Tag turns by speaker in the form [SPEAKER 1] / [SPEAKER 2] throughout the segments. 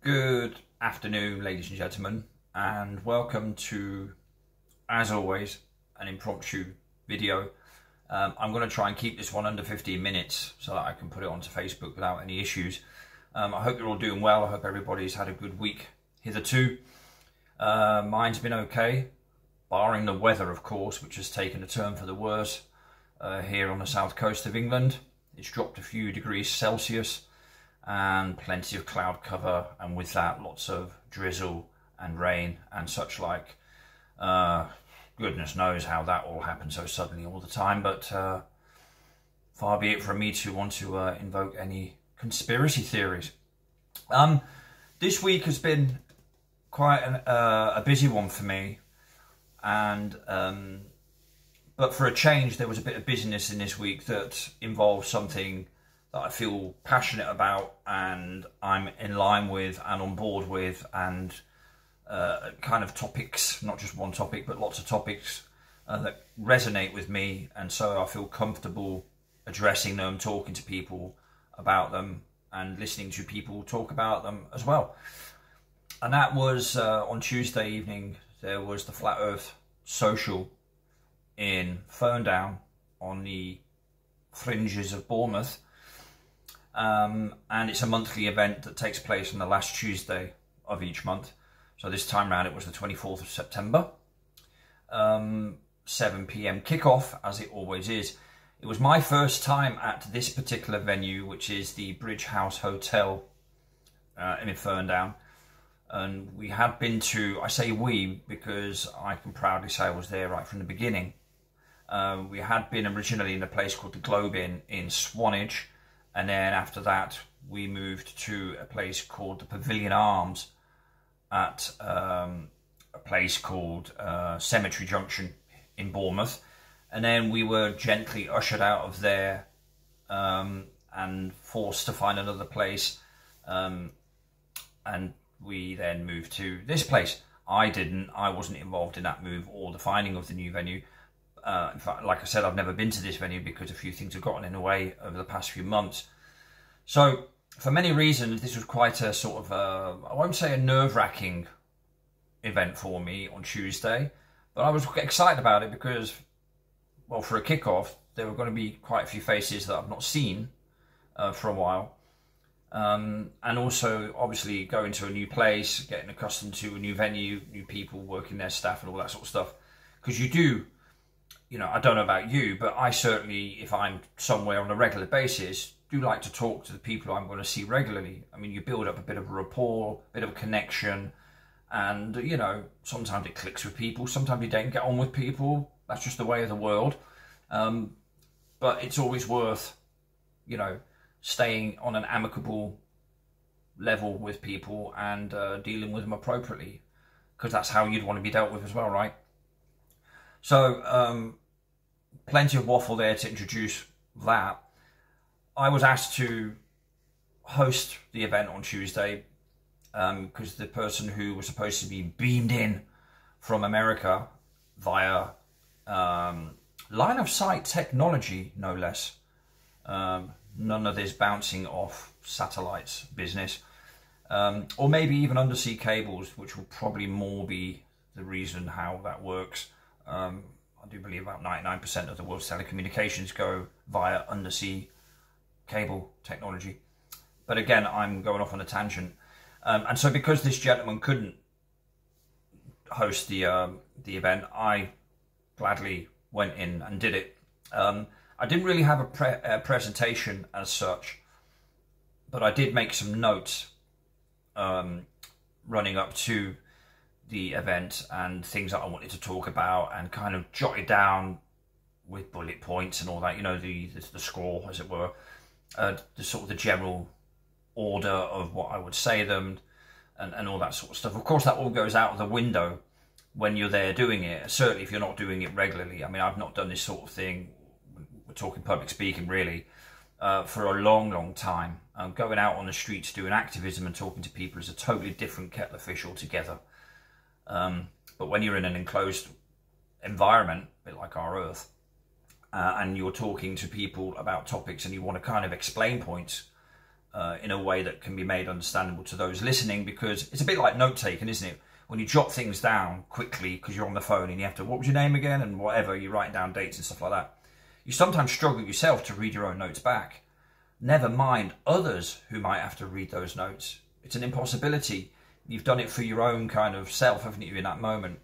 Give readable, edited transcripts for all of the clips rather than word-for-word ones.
[SPEAKER 1] Good afternoon, ladies and gentlemen, and welcome to, as always, an impromptu video. I'm going to try and keep this one under 15 minutes so that I can put it onto Facebook without any issues. I hope you're all doing well. I hope everybody's had a good week hitherto. Mine's been okay, barring the weather, of course, which has taken a turn for the worse here on the south coast of England. It's dropped a few degrees Celsius and plenty of cloud cover, and with that lots of drizzle and rain and such like. Goodness knows how that all happened so suddenly all the time, but far be it from me to want to invoke any conspiracy theories. This week has been quite a busy one for me, and but for a change there was a bit of busyness in this week that involved something that I feel passionate about and I'm in line with and on board with, and kind of topics, not just one topic, but lots of topics that resonate with me, and so I feel comfortable addressing them, talking to people about them, and listening to people talk about them as well. And that was on Tuesday evening. There was the Flat Earth Social in Ferndown on the fringes of Bournemouth. And it's a monthly event that takes place on the last Tuesday of each month. So this time round it was the 24th of September, 7 p.m. kickoff, as it always is. It was my first time at this particular venue, which is the Bridge House Hotel in Ferndown. And we had been to, I say we because I can proudly say I was there right from the beginning. We had been originally in a place called the Globe in Swanage. And then after that, we moved to a place called the Pavilion Arms at a place called Cemetery Junction in Bournemouth. And then we were gently ushered out of there and forced to find another place. And we then moved to this place. I wasn't involved in that move or the finding of the new venue. In fact, like I said, I've never been to this venue because a few things have gotten in the way over the past few months. So, for many reasons, this was quite a sort of, I won't say a nerve-wracking event for me on Tuesday, but I was excited about it because, well, for a kickoff, there were going to be quite a few faces that I've not seen for a while. And also, obviously, going to a new place, getting accustomed to a new venue, new people, working their staff and all that sort of stuff. Because you do, you know, I don't know about you, but I certainly, if I'm somewhere on a regular basis, do like to talk to the people I'm going to see regularly. I mean, you build up a bit of a rapport, a bit of a connection, and, you know, sometimes it clicks with people, sometimes you don't get on with people. That's just the way of the world. But it's always worth, you know, staying on an amicable level with people and dealing with them appropriately, because that's how you'd want to be dealt with as well, right? So, plenty of waffle there to introduce that. I was asked to host the event on Tuesday because the person who was supposed to be beamed in from America via line of sight technology, no less. None of this bouncing off satellites business. Or maybe even undersea cables, which will probably more be the reason how that works. I do believe about 99% of the world's telecommunications go via undersea cable technology. But again, I'm going off on a tangent. And so because this gentleman couldn't host the event, I gladly went in and did it. I didn't really have a presentation as such, but I did make some notes running up to the event and things that I wanted to talk about, and kind of jotted down with bullet points and all that, you know, the score, as it were, the sort of the general order of what I would say them and all that sort of stuff. Of course, that all goes out of the window when you're there doing it, certainly if you're not doing it regularly. I mean, I've not done this sort of thing, we're talking public speaking really, for a long time. Going out on the streets doing activism and talking to people is a totally different kettle of fish altogether. But when you're in an enclosed environment, a bit like our Earth, and you're talking to people about topics and you want to kind of explain points, in a way that can be made understandable to those listening, because it's a bit like note-taking, isn't it? When you jot things down quickly because you're on the phone and you have to, what was your name again, and whatever, you write down dates and stuff like that. You sometimes struggle yourself to read your own notes back. Never mind others who might have to read those notes. It's an impossibility. You've done it for your own kind of self, haven't you, in that moment?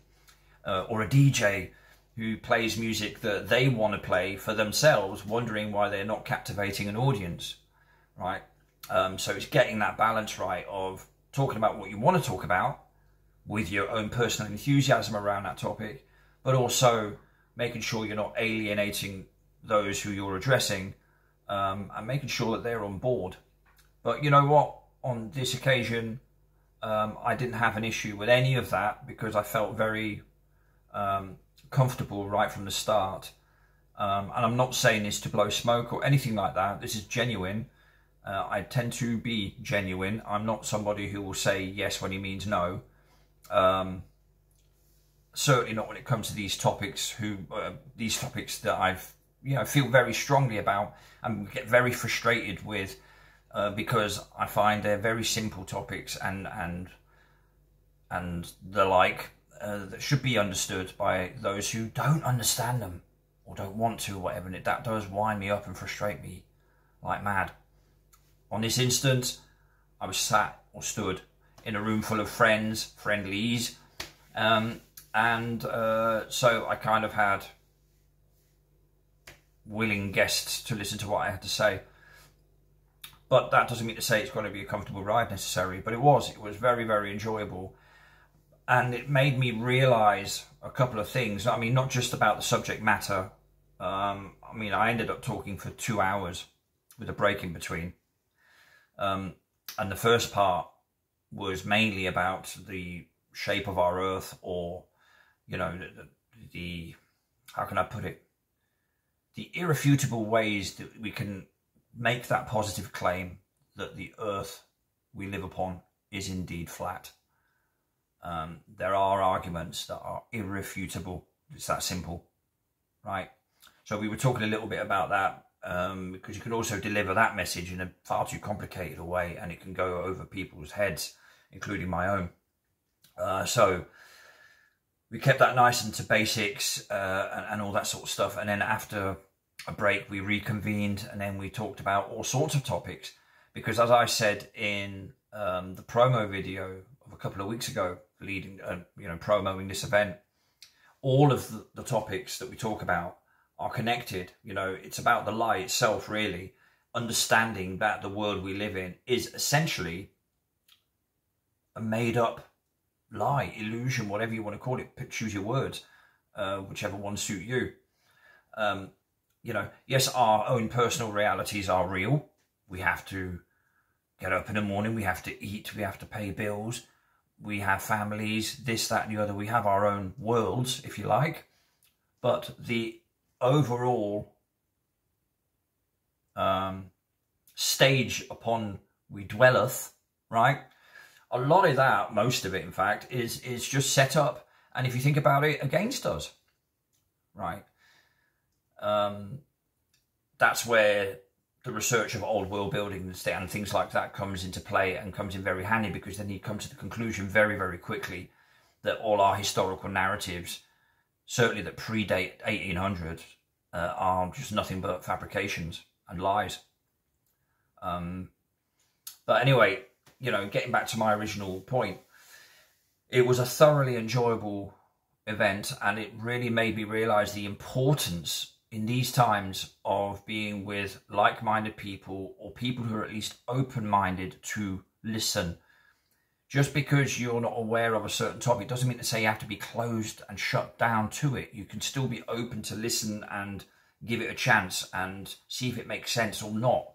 [SPEAKER 1] Or a DJ who plays music that they want to play for themselves, wondering why they're not captivating an audience, right? So it's getting that balance right of talking about what you want to talk about with your own personal enthusiasm around that topic, but also making sure you're not alienating those who you're addressing, and making sure that they're on board. But you know what? On this occasion, I didn't have an issue with any of that, because I felt very comfortable right from the start. And I'm not saying this to blow smoke or anything like that. This is genuine. I tend to be genuine. I'm not somebody who will say yes when he means no. Certainly not when it comes to these topics. These topics that I've feel very strongly about and get very frustrated with, because I find they're very simple topics and the like, that should be understood by those who don't understand them or don't want to, or whatever. And that does wind me up and frustrate me like mad. On this instance, I was sat or stood in a room full of friendlies, so I kind of had willing guests to listen to what I had to say. But that doesn't mean to say it's going to be a comfortable ride necessarily, but it was very, very enjoyable. And it made me realise a couple of things. I mean, not just about the subject matter. I ended up talking for 2 hours with a break in between. And the first part was mainly about the shape of our Earth, or, the how can I put it? The irrefutable ways that we can make that positive claim that the Earth we live upon is indeed flat. There are arguments that are irrefutable. It's that simple, right? So we were talking a little bit about that, because you can also deliver that message in a far too complicated a way, and it can go over people's heads, including my own. So we kept that nice and to basics, and all that sort of stuff. And then after a break, we reconvened, and then we talked about all sorts of topics, because as I said in the promo video of a couple of weeks ago, promoting this event, all of the topics that we talk about are connected. It's about the lie itself, really. Understanding that the world we live in is essentially a made-up lie, illusion, whatever you want to call it. Choose your words, whichever one suit you. Yes, our own personal realities are real. We have to get up in the morning, we have to eat, we have to pay bills, we have families, this, that, and the other. We have our own worlds, if you like. But the overall stage upon we dwelleth, right? A lot of that, most of it, in fact, is just set up, and if you think about it, against us, right? That's where the research of old world building and things like that comes into play, and comes in very handy, because then you come to the conclusion very, very quickly that all our historical narratives, certainly that predate 1800, are just nothing but fabrications and lies. But anyway, getting back to my original point, it was a thoroughly enjoyable event, and it really made me realise the importance in these times of being with like-minded people, or people who are at least open-minded to listen. Just because you're not aware of a certain topic doesn't mean to say you have to be closed and shut down to it. You can still be open to listen and give it a chance and see if it makes sense or not.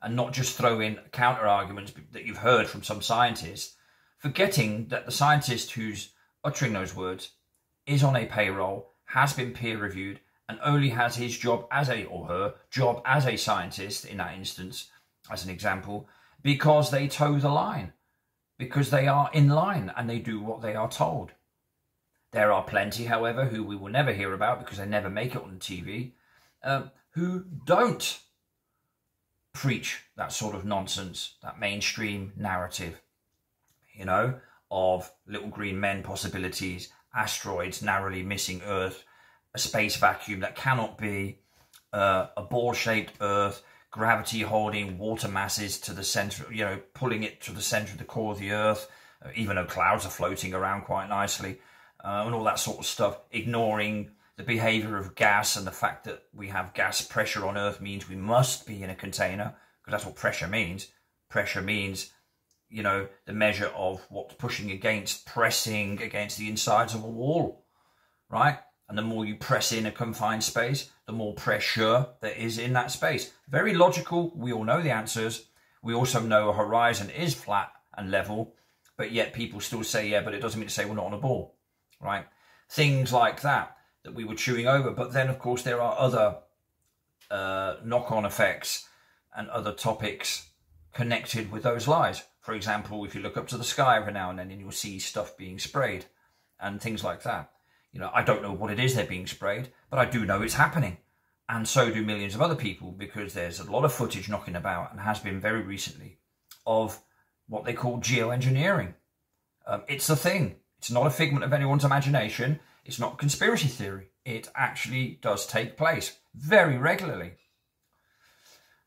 [SPEAKER 1] And not just throw in counter arguments that you've heard from some scientists, forgetting that the scientist who's uttering those words is on a payroll, has been peer reviewed, and only has his job as her job as a scientist, in that instance, as an example, because they toe the line, because they are in line and they do what they are told. There are plenty, however, who we will never hear about because they never make it on TV, who don't preach that sort of nonsense, that mainstream narrative, you know, of little green men possibilities, asteroids narrowly missing Earth, a space vacuum that cannot be, a ball-shaped Earth, gravity holding water masses to the center, you know, pulling it to the center of the core of the Earth, even though clouds are floating around quite nicely, and all that sort of stuff, ignoring the behavior of gas and the fact that we have gas pressure on Earth means we must be in a container, because that's what pressure means. Pressure means, you know, the measure of what's pushing against, pressing against the insides of a wall, right? And the more you press in a confined space, the more pressure there is in that space. Very logical. We all know the answers. We also know a horizon is flat and level, but yet people still say, yeah, but it doesn't mean to say we're not on a ball, right? Things like that we were chewing over. But then, of course, there are other knock-on effects and other topics connected with those lies. For example, if you look up to the sky every now and then, you'll see stuff being sprayed and things like that. You know, I don't know what it is they're being sprayed, but I do know it's happening. And so do millions of other people, because there's a lot of footage knocking about, and has been very recently, of what they call geoengineering. It's a thing. It's not a figment of anyone's imagination. It's not conspiracy theory. It actually does take place very regularly.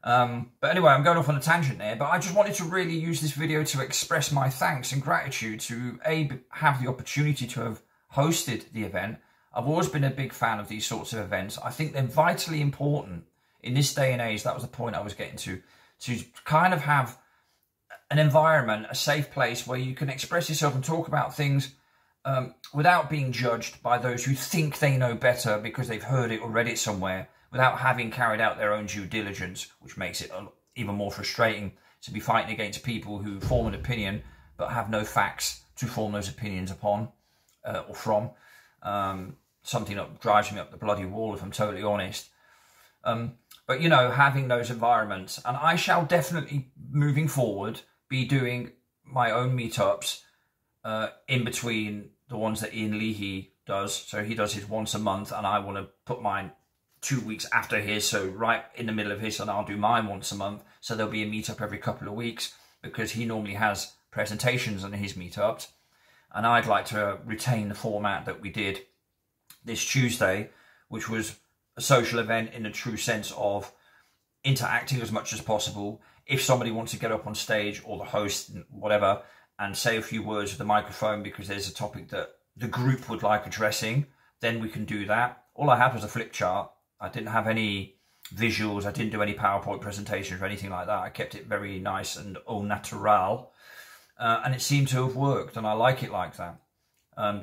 [SPEAKER 1] But anyway, I'm going off on a tangent there, but I just wanted to really use this video to express my thanks and gratitude to have the opportunity to have hosted the event. I've always been a big fan of these sorts of events. I think they're vitally important in this day and age. That was the point I was getting to kind of have an environment, a safe place where you can express yourself and talk about things without being judged by those who think they know better because they've heard it or read it somewhere, without having carried out their own due diligence, which makes it even more frustrating to be fighting against people who form an opinion but have no facts to form those opinions upon or from. Something that drives me up the bloody wall, if I'm totally honest. But, you know, having those environments, and I shall definitely, moving forward, be doing my own meetups in between the ones that Ian Leahy does. So he does his once a month, and I want to put mine 2 weeks after his, so right in the middle of his, and I'll do mine once a month. So there'll be a meetup every couple of weeks, because he normally has presentations on his meetups. And I'd like to retain the format that we did this Tuesday, which was a social event in the true sense of interacting as much as possible. If somebody wants to get up on stage, or the host, whatever, and say a few words with the microphone because there's a topic that the group would like addressing, then we can do that. All I had was a flip chart. I didn't have any visuals. I didn't do any PowerPoint presentations or anything like that. I kept it very nice and au natural. And it seemed to have worked, and I like it like that.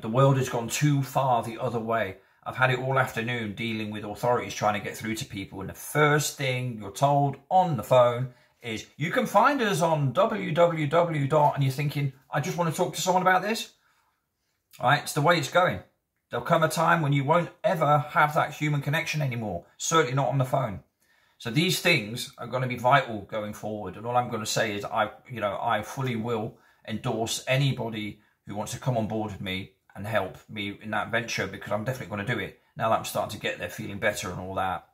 [SPEAKER 1] The world has gone too far the other way. I've had it all afternoon dealing with authorities trying to get through to people, and the first thing you're told on the phone is, you can find us on www. And you're thinking, I just want to talk to someone about this. All right, it's the way it's going. There'll come a time when you won't ever have that human connection anymore, certainly not on the phone. So these things are going to be vital going forward. And all I'm going to say is I fully will endorse anybody who wants to come on board with me and help me in that venture, because I'm definitely going to do it. Now that I'm starting to get there, feeling better and all that,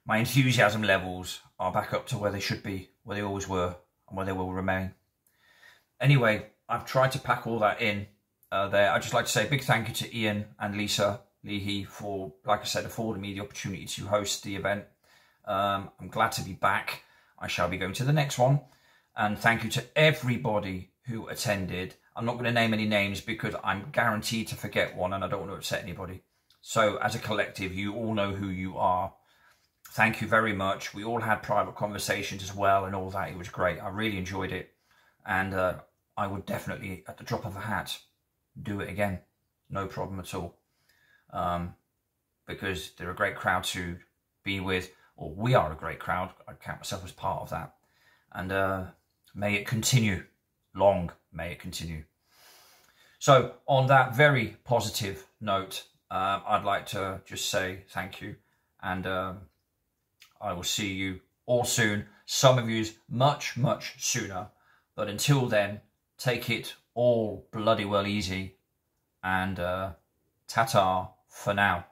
[SPEAKER 1] my enthusiasm levels are back up to where they should be, where they always were, and where they will remain. Anyway, I've tried to pack all that in there. I'd just like to say a big thank you to Ian and Lisa Leahy for, like I said, affording me the opportunity to host the event. I'm glad to be back. I shall be going to the next one. And thank you to everybody who attended. I'm not going to name any names because I'm guaranteed to forget one, and I don't want to upset anybody. So as a collective, you all know who you are. Thank you very much. We all had private conversations as well and all that. It was great. I really enjoyed it. And I would definitely, at the drop of a hat, do it again. No problem at all. Because they're a great crowd to be with, or we are a great crowd. I count myself as part of that. And may it continue. Long may it continue. So on that very positive note, I'd like to just say thank you. And I will see you all soon. Some of you much, much sooner. But until then, take it all bloody well easy. And ta-ta for now.